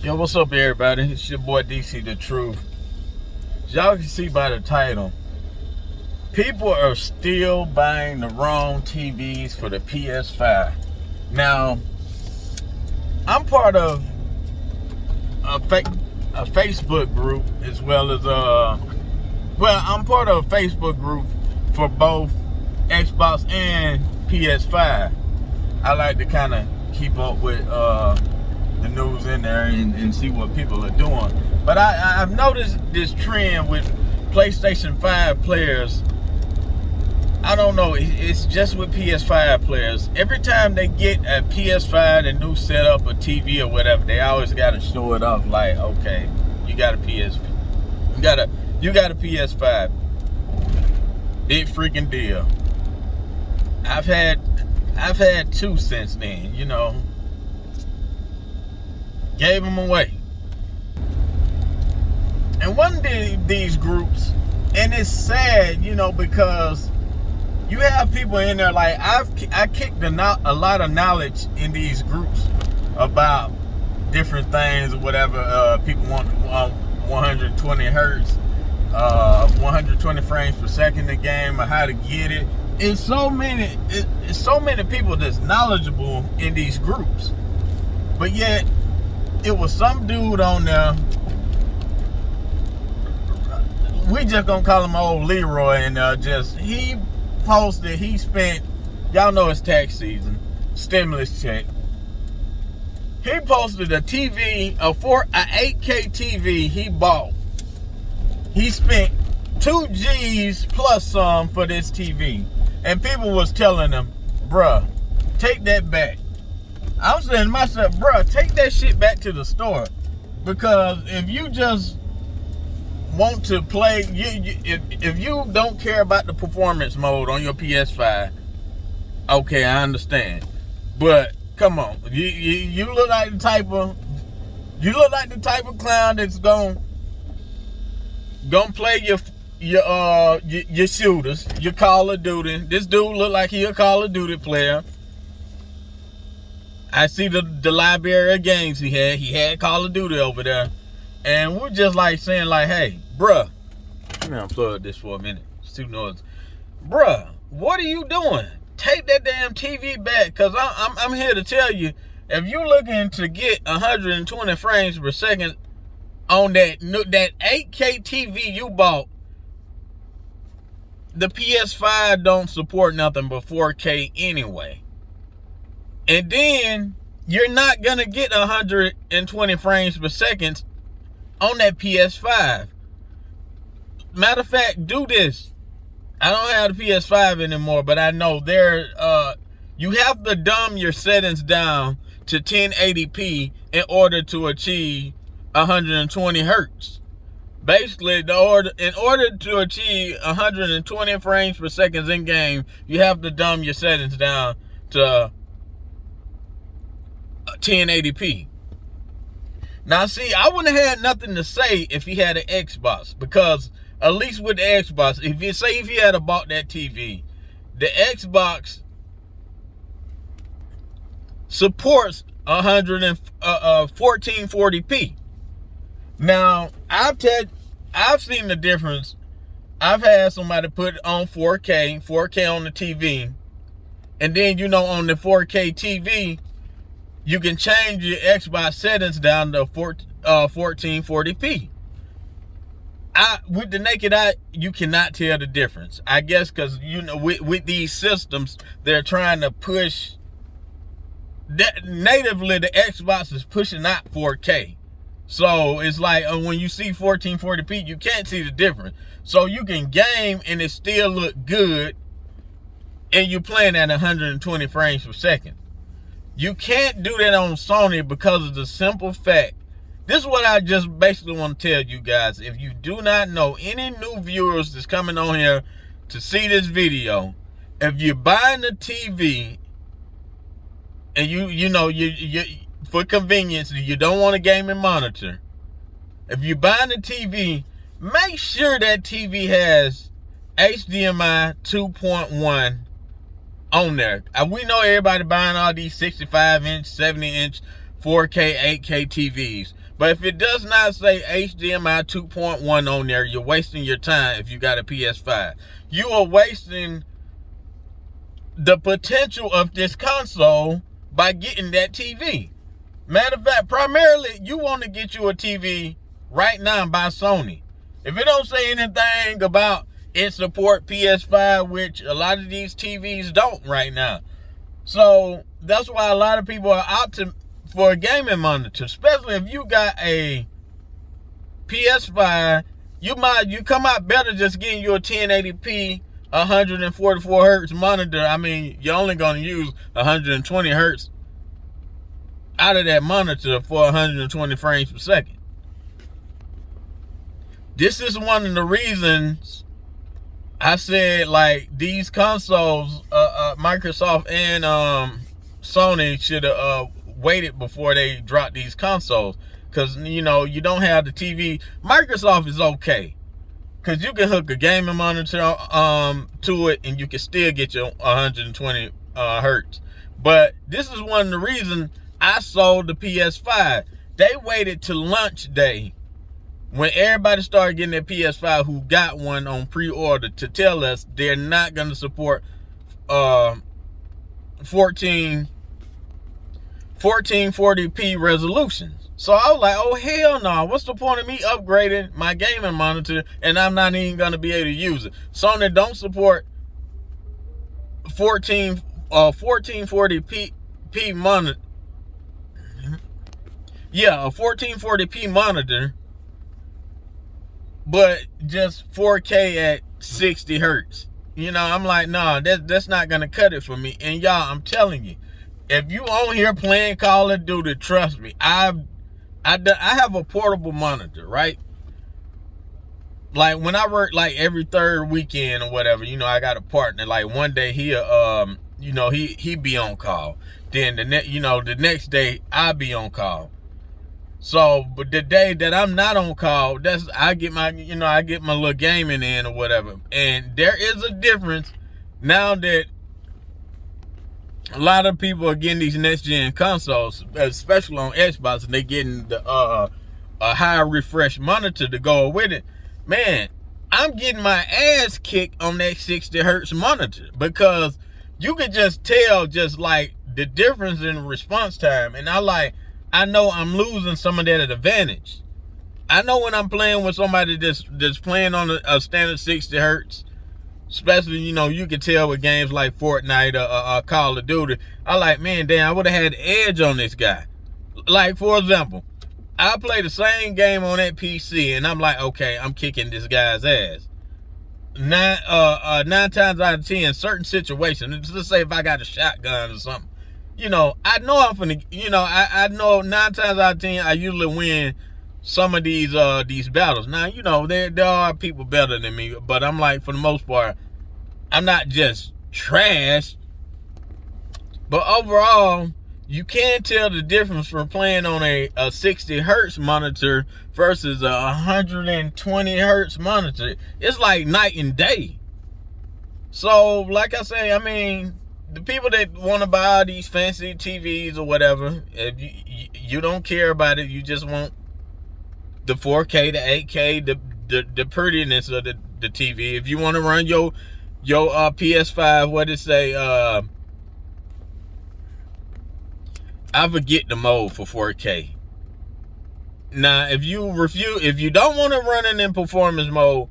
Yo, what's up, everybody? It's your boy DC The Truth. As y'all can see by the title, people are still buying the wrong TVs for the PS5. Now, I'm part of a Facebook group as well as I'm part of a Facebook group for both Xbox and PS5. I like to kind of keep up with the news in there and see what people are doing. But I've noticed this trend with PlayStation 5 players. I don't know, it's just with PS5 players. Every time they get a PS5, a new setup, a TV or whatever, they always gotta show it off like, okay, you got a PS5. You got a PS5. Big freaking deal. I've had two since then, you know. Gave them away. And one day these groups, and it's sad, you know, because you have people in there like I kicked a lot of knowledge in these groups about different things or whatever. People want 120 hertz, 120 frames per second in the game, or how to get it. It's so many people that's knowledgeable in these groups, but yet it was some dude on there. We just gonna call him old Leroy, and he posted. He spent, y'all know it's tax season, stimulus check. He posted a TV, a 8K TV he bought. He spent 2 G's plus some for this TV. And people was telling him, bruh, take that back. I was saying to myself, bruh, take that shit back to the store. Because if you just want to play, if you don't care about the performance mode on your PS5, okay, I understand. But come on, you look like the type of clown that's gonna play your shooters, your Call of Duty. This dude look like he a Call of Duty player. I see the library of games he had. He had Call of Duty over there. And we're just like saying like, hey, bruh. Let me unplug this for a minute. It's too noisy. Bruh, what are you doing? Take that damn TV back. Because I'm here to tell you, if you're looking to get 120 frames per second on that 8K TV you bought, the PS5 don't support nothing but 4K anyway. And then you're not going to get 120 frames per second on that PS5. Matter of fact, do this. I don't have the PS5 anymore, but I know you have to dumb your settings down to 1080p in order to achieve 120 hertz. Basically, in order to achieve 120 frames per second in game, you have to dumb your settings down to 1080p. Now, see, I wouldn't have had nothing to say if he had an Xbox, because at least with the Xbox, if he had bought that TV, the Xbox supports 1440p. Now, I've seen the difference. I've had somebody put on 4K on the TV, and then, you know, on the 4K TV, you can change your Xbox settings down to 1440p. With the naked eye, you cannot tell the difference. I guess because, you know, with these systems, they're trying to push. Natively, the Xbox is pushing out 4K. So it's like when you see 1440p, you can't see the difference. So you can game and it still look good, and you're playing at 120 frames per second. You can't do that on Sony because of the simple fact. This is what I just basically want to tell you guys. If you do not know, any new viewers that's coming on here to see this video, if you're buying a TV and you know for convenience, you don't want a gaming monitor. If you're buying a TV, make sure that TV has HDMI 2.1 on there. We know everybody buying all these 65-inch, 70-inch, 4K, 8K TVs. But if it does not say HDMI 2.1 on there, you're wasting your time if you got a PS5. You are wasting the potential of this console by getting that TV. Matter of fact, primarily, you want to get you a TV right now by Sony. If it don't say anything about it support PS5, which a lot of these TVs don't right now. So that's why a lot of people are opting for a gaming monitor, especially if you got a PS5. You come out better just getting you a 1080p 144 hertz monitor. I mean, you're only going to use 120 hertz out of that monitor for 120 frames per second. This is one of the reasons I said, like, these consoles, Microsoft and Sony should have waited before they dropped these consoles. Because, you know, you don't have the TV. Microsoft is okay, because you can hook a gaming monitor to it, and you can still get your 120 hertz. But this is one of the reasons I sold the PS5. They waited till launch day, when everybody started getting their PS5 who got one on pre-order, to tell us they're not going to support 1440p resolutions. So I was like, oh, hell no. What's the point of me upgrading my gaming monitor and I'm not even going to be able to use it? Sony don't support 1440p monitor. Yeah, a 1440p monitor, but just 4K at 60 hertz. You know, I'm like, nah, that's not gonna cut it for me. And y'all, I'm telling you, if you on here playing Call of Duty, trust me, I have a portable monitor, right? Like when I work like every third weekend or whatever, you know, I got a partner. Like one day he'll, you know, he be on call. Then the next day I'll be on call. So, but the day that I'm not on call, I get my little gaming in or whatever. And there is a difference now that a lot of people are getting these next gen consoles, especially on Xbox, and they getting the a high refresh monitor to go with it. Man, I'm getting my ass kicked on that 60 hertz monitor, because you can just tell just like the difference in response time. And I know I'm losing some of that advantage. I know when I'm playing with somebody that's playing on a standard 60 hertz, especially, you know, you can tell with games like Fortnite or Call of Duty, I like, man, damn, I would have had the edge on this guy. Like, for example, I play the same game on that PC, and I'm like, okay, I'm kicking this guy's ass. 9 times out of 10, certain situations, let's say if I got a shotgun or something, you know, I know I'm finna, you know, I know 9 times out of 10, I usually win some of these battles. Now, you know, there are people better than me, but I'm like, for the most part, I'm not just trash. But overall, you can tell the difference from playing on a 60 hertz monitor versus a 120 hertz monitor. It's like night and day. So, like I say, I mean, the people that want to buy these fancy TVs or whatever, if you don't care about it, you just want the 4K, the 8K, the prettiness of the TV. If you want to run your PS5, what it say? I forget the mode for 4K. Now, if you don't want to run it in performance mode,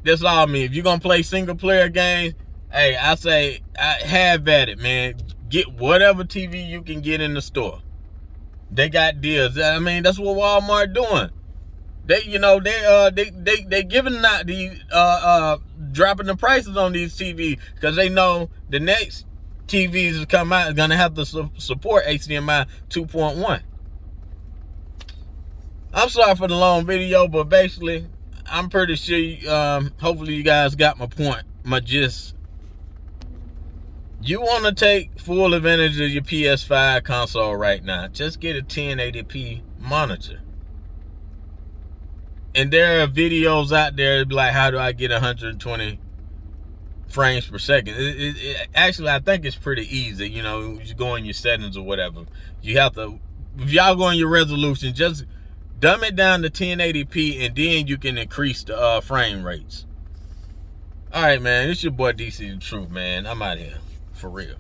that's all I mean. If you're gonna play single player games, hey, I say have at it, man. Get whatever TV you can get in the store. They got deals. I mean, that's what Walmart doing. They giving out these dropping the prices on these TVs, because they know the next TVs that come out is gonna have to support HDMI 2.1. I'm sorry for the long video, but basically, I'm pretty sure, hopefully you guys got my point, my gist. You want to take full advantage of your PS5 console right now, just get a 1080p monitor. And there are videos out there like, how do I get 120 frames per second? Actually, I think it's pretty easy. You know, you go in your settings or whatever. You have to, if y'all go in your resolution, just Dumb it down to 1080p, and then you can increase the frame rates. All right, man. It's your boy DC the Truth, man. I'm out here. For real.